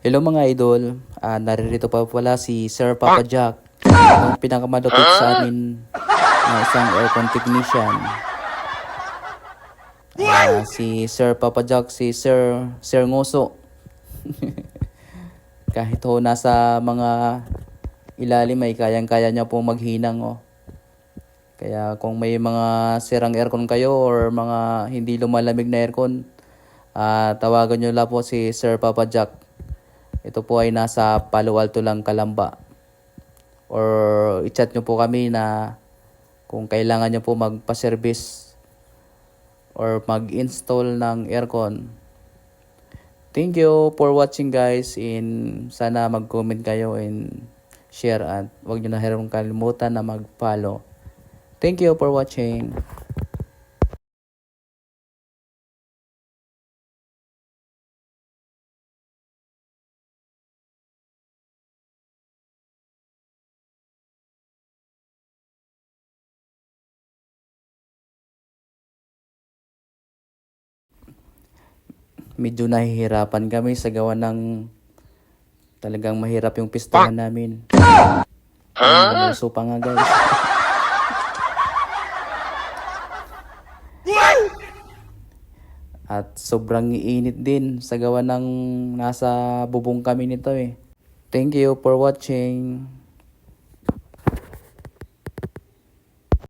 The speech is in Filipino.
Hello mga idol, naririto pa pala si Sir Papa Jack, yung pinakamalupit sa amin na isang aircon technician. Si Sir Papa Jack, si Sir Ngoso. Kahit ho nasa mga ilalim ay kayang-kaya niya po maghinang oh. Kaya kung may mga sirang aircon kayo or mga hindi lumalamig na aircon, tawagan nyo lang po si Sir Papa Jack. Ito po ay nasa Palo Alto lang, Calamba. Or i-chat nyo po kami na kung kailangan nyo po magpa-service or mag-install ng aircon. Thank you for watching guys, and sana mag-comment kayo and share, at huwag nyo na kalimutan na mag-follow. Thank you for watching. Medyo nahihirapan kami sa gawa ng talagang mahirap yung pistahan namin. Bumuso pa nga guys. At sobrang iinit din sa gawa ng nasa bubong kami nito eh. Thank you for watching.